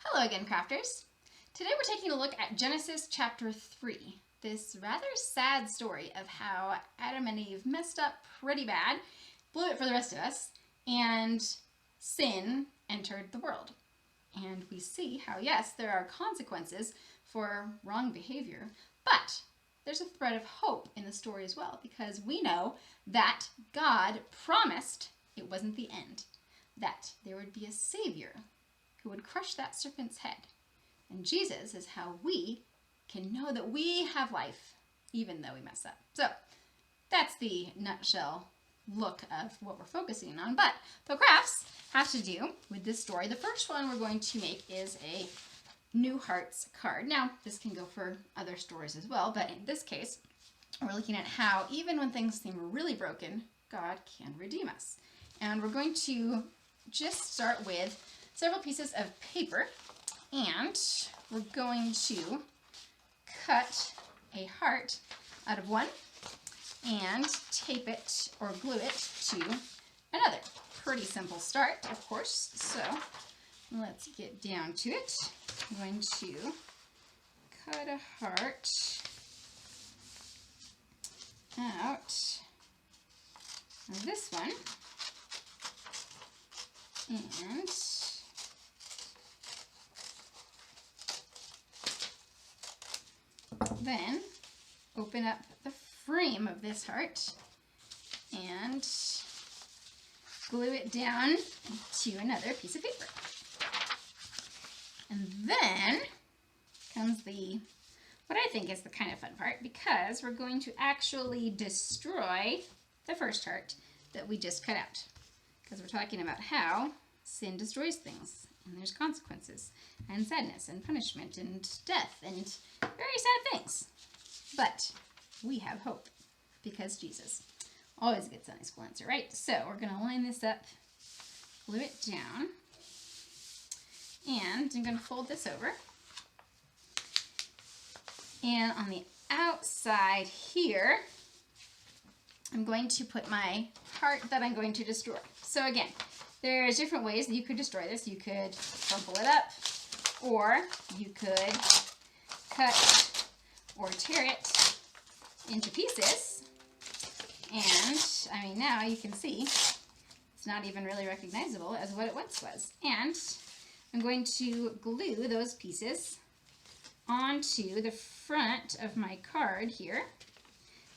Hello again, crafters. Today we're taking a look at Genesis chapter 3, this rather sad story of how Adam and Eve messed up pretty bad, blew it for the rest of us, and sin entered the world. And we see how, yes, there are consequences for wrong behavior, but there's a thread of hope in the story as well, because we know that God promised it wasn't the end, that there would be a Savior who would crush that serpent's head. And Jesus is how we can know that we have life, even though we mess up. So that's the nutshell look of what we're focusing on. But the crafts have to do with this story. The first one we're going to make is a New Hearts card. Now, this can go for other stories as well, but in this case, we're looking at how even when things seem really broken, God can redeem us. And we're going to just start with several pieces of paper, and we're going to cut a heart out of one and tape it or glue it to another. Pretty simple start, of course, so let's get down to it. I'm going to cut a heart out of this one, and then open up the frame of this heart and glue it down to another piece of paper. And then comes what I think is the kind of fun part, because we're going to actually destroy the first heart that we just cut out. Because we're talking about how sin destroys things, and there's consequences, and sadness, and punishment, and death, and very sad things. But we have hope, because Jesus always gets a nice school answer, right? So we're going to line this up, glue it down, and I'm going to fold this over. And on the outside here, I'm going to put my heart that I'm going to destroy. So again, there's different ways that you could destroy this. You could crumple it up, or you could cut or tear it into pieces. And, I mean, now you can see it's not even really recognizable as what it once was. And I'm going to glue those pieces onto the front of my card here.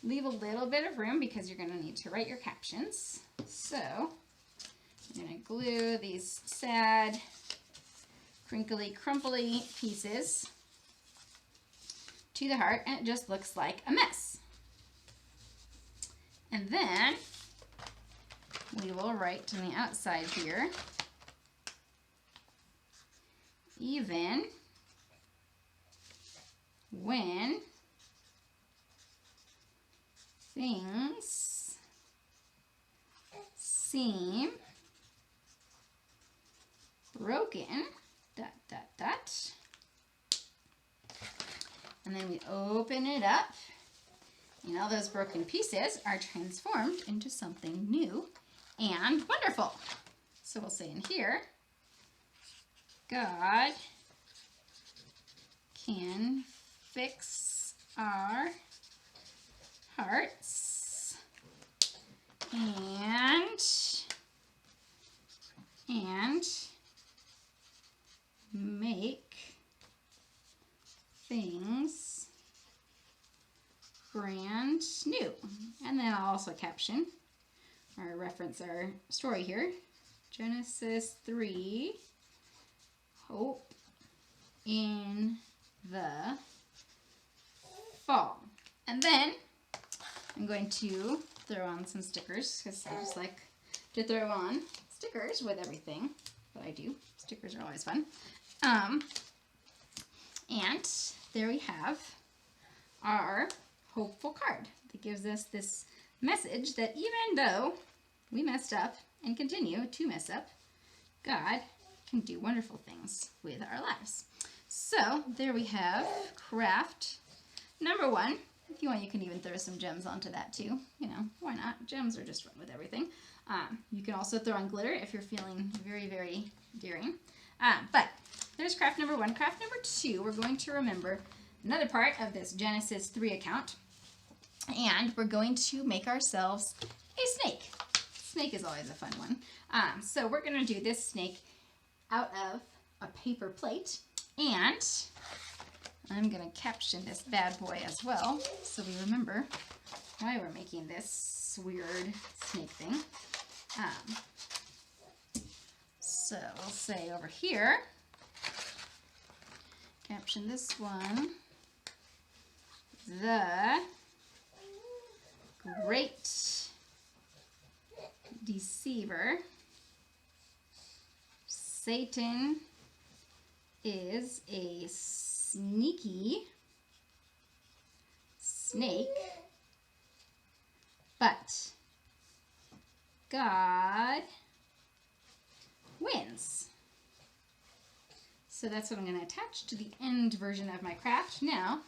Leave a little bit of room because you're going to need to write your captions. So I'm going to glue these sad, crinkly, crumply pieces to the heart, and it just looks like a mess. And then we will write on the outside here, even when things seem broken, ... And then we open it up, and all those broken pieces are transformed into something new and wonderful. So we'll say in here, God can fix our hearts and make things brand new. And then I'll also caption or reference our story here. Genesis 3, hope in the fall. And then I'm going to throw on some stickers, because I just like to throw on stickers with everything that I do. Stickers are always fun. And there we have our hopeful card that gives us this message that even though we messed up and continue to mess up, God can do wonderful things with our lives. So there we have craft number 1. If you want, you can even throw some gems onto that too. You know, why not? Gems are just fun with everything. You can also throw on glitter if you're feeling very, very daring. But there's there's craft number 1. Craft number 2, we're going to remember another part of this Genesis 3 account. And we're going to make ourselves a snake. Snake is always a fun one. So we're going to do this snake out of a paper plate. And I'm going to caption this bad boy as well, so we remember why we're making this weird snake thing. So we'll say over here, caption this one, the great deceiver, Satan is a sneaky snake, but God wins. So that's what I'm going to attach to the end version of my craft. Now,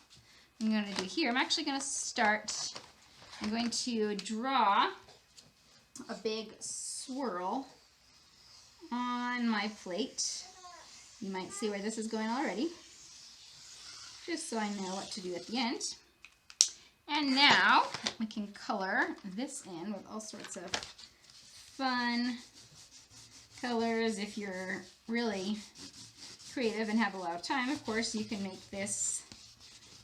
I'm going to do here, I'm actually going to start, I'm going to draw a big swirl on my plate. You might see where this is going already, just so I know what to do at the end. And now we can color this in with all sorts of fun colors. If you're really creative and have a lot of time, of course, you can make this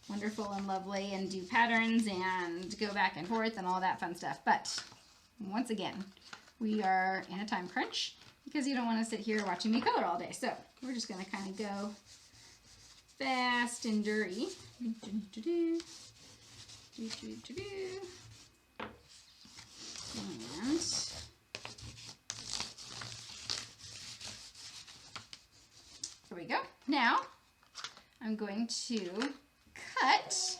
wonderful and lovely and do patterns and go back and forth and all that fun stuff. But once again, we are in a time crunch because you don't want to sit here watching me color all day. So we're just going to kind of go fast and dirty. And there we go. Now I'm going to cut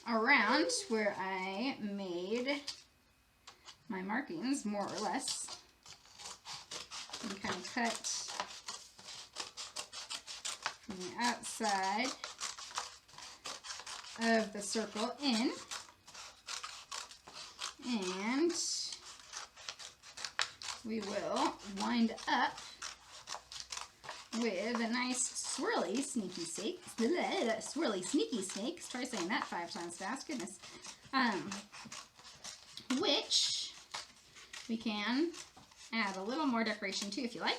around where I made my markings, more or less. And kind of cut from the outside of the circle in, and we will wind up with a nice swirly sneaky snake. Swirly sneaky snake. Try saying that 5 times fast. Goodness. Which we can add a little more decoration to if you like,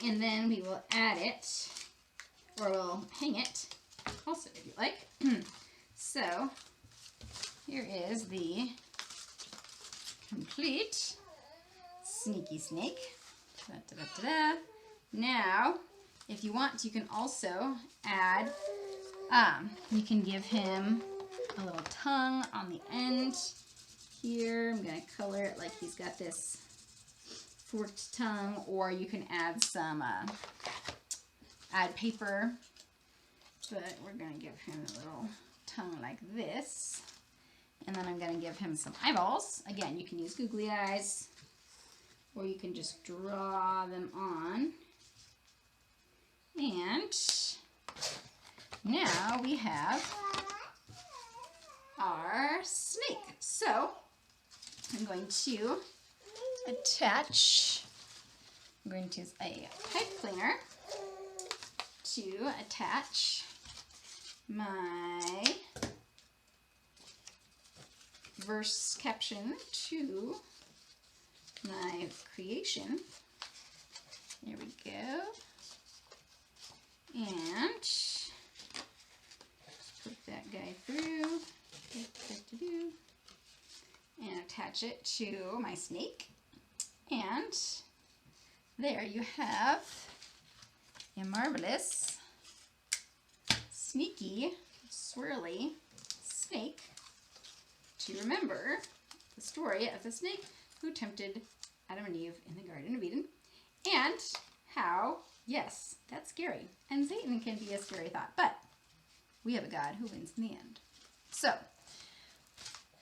and then we will add it, or we'll hang it also if you like. So here is the complete sneaky snake. Da-da-da-da-da. Now, if you want, you can also add, you can give him a little tongue on the end here. I'm going to color it like he's got this forked tongue, or you can add some, add paper, but we're going to give him a little tongue like this. And then I'm going to give him some eyeballs. Again, you can use googly eyes, or you can just draw them on. And now we have our snake. So I'm going to attach, I'm going to use a pipe cleaner to attach my verse caption to my creation. There we go. And put that guy through and attach it to my snake. And there you have a marvelous, sneaky, swirly snake to remember the story of the snake who tempted Adam and Eve in the Garden of Eden, and how, yes, that's scary, and Satan can be a scary thought, but we have a God who wins in the end. So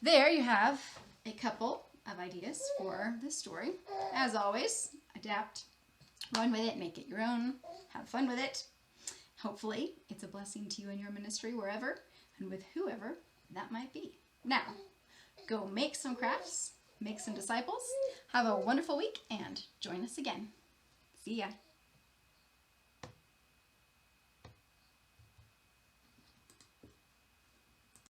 there you have a couple of ideas for this story. As always, adapt, run with it, make it your own, have fun with it. Hopefully it's a blessing to you in your ministry wherever and with whoever that might be. Now, go make some crafts, make some disciples, have a wonderful week, and join us again. See ya.